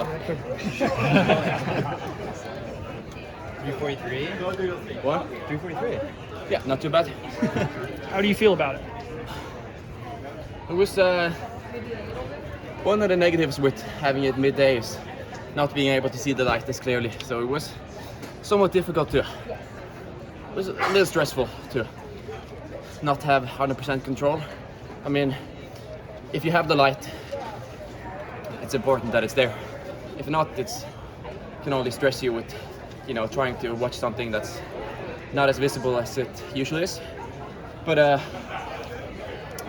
343. What? 343. Yeah, not too bad. How do you feel about it? It was one of the negatives with having it midday is not being able to see the light as clearly. So it was somewhat difficult to. It was a little stressful to not have 100% control. I mean, if you have the light, it's important that it's there. If not, it can only stress you with, trying to watch something that's not as visible as it usually is. But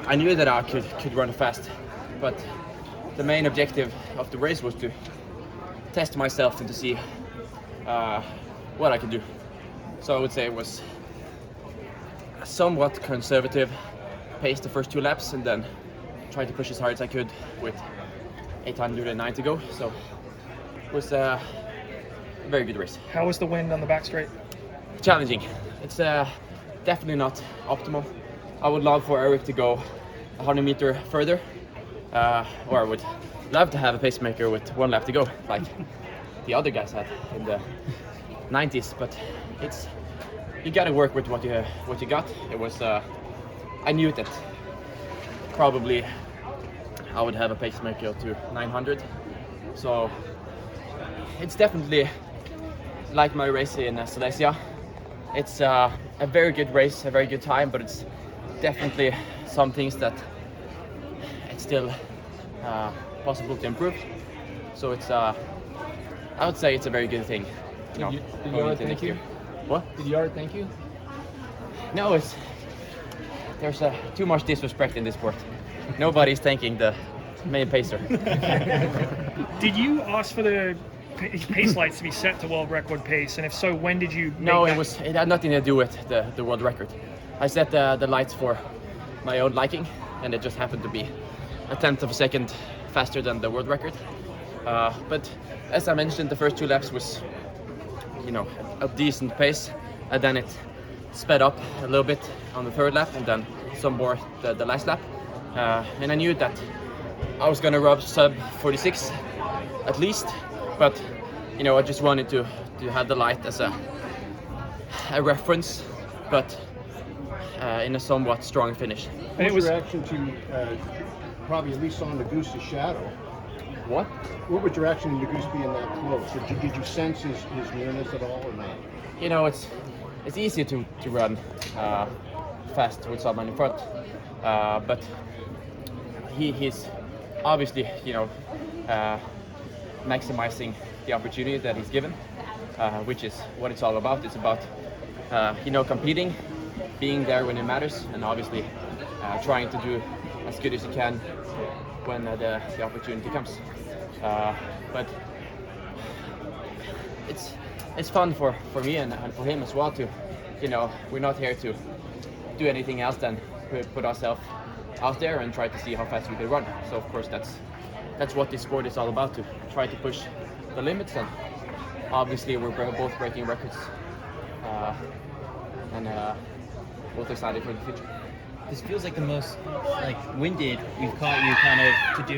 I knew that I could run fast. But the main objective of the race was to test myself and to see what I could do. So I would say it was a somewhat conservative pace the first 2 laps, and then try to push as hard as I could with 809 to go. So it was a very good race. How was the wind on the back straight? Challenging. It's definitely not optimal. I would love for Eric to go 100 meter further, or I would love to have a pacemaker with 1 lap to go, like the other guys had in the 90s. But you got to work with what you got. It was I knew that probably I would have a pacemaker to 900. So it's definitely like my race in Silesia. It's a very good race, a very good time, but it's definitely some things that it's still possible to improve. So it's I would say it's a very good thing. Did Yara thank you? What? Did Yara thank you? No, there's too much disrespect in this sport. Nobody's thanking the main pacer. Did you ask for the pace lights to be set to world record pace, and if so, when did you make No, that? it had nothing to do with the world record. I set the lights for my own liking, and it just happened to be a 1/10 of a second faster than the world record. But as I mentioned, the first 2 laps was, a decent pace, and then it sped up a little bit on the 3rd lap, and then some more the last lap. And I knew that I was gonna rub sub 46 at least, but I just wanted to have the light as a reference, but in a somewhat strong finish. And it was your reaction to probably at least saw Negus's shadow. What? What would your reaction to Negus being that close? Did you sense his nearness at all or not? It's easy to run fast with someone in front, but he's obviously maximizing the opportunity that he's given, which is what it's all about. It's about competing, being there when it matters, and obviously trying to do as good as you can when the opportunity comes. But it's fun for me and for him as well to, we're not here to do anything else than put ourselves out there and try to see how fast we can run. So of course that's what this sport is all about, to try to push the limits, and obviously we're both breaking records, and both excited for the future. This feels like the most winded we've caught you kind of to do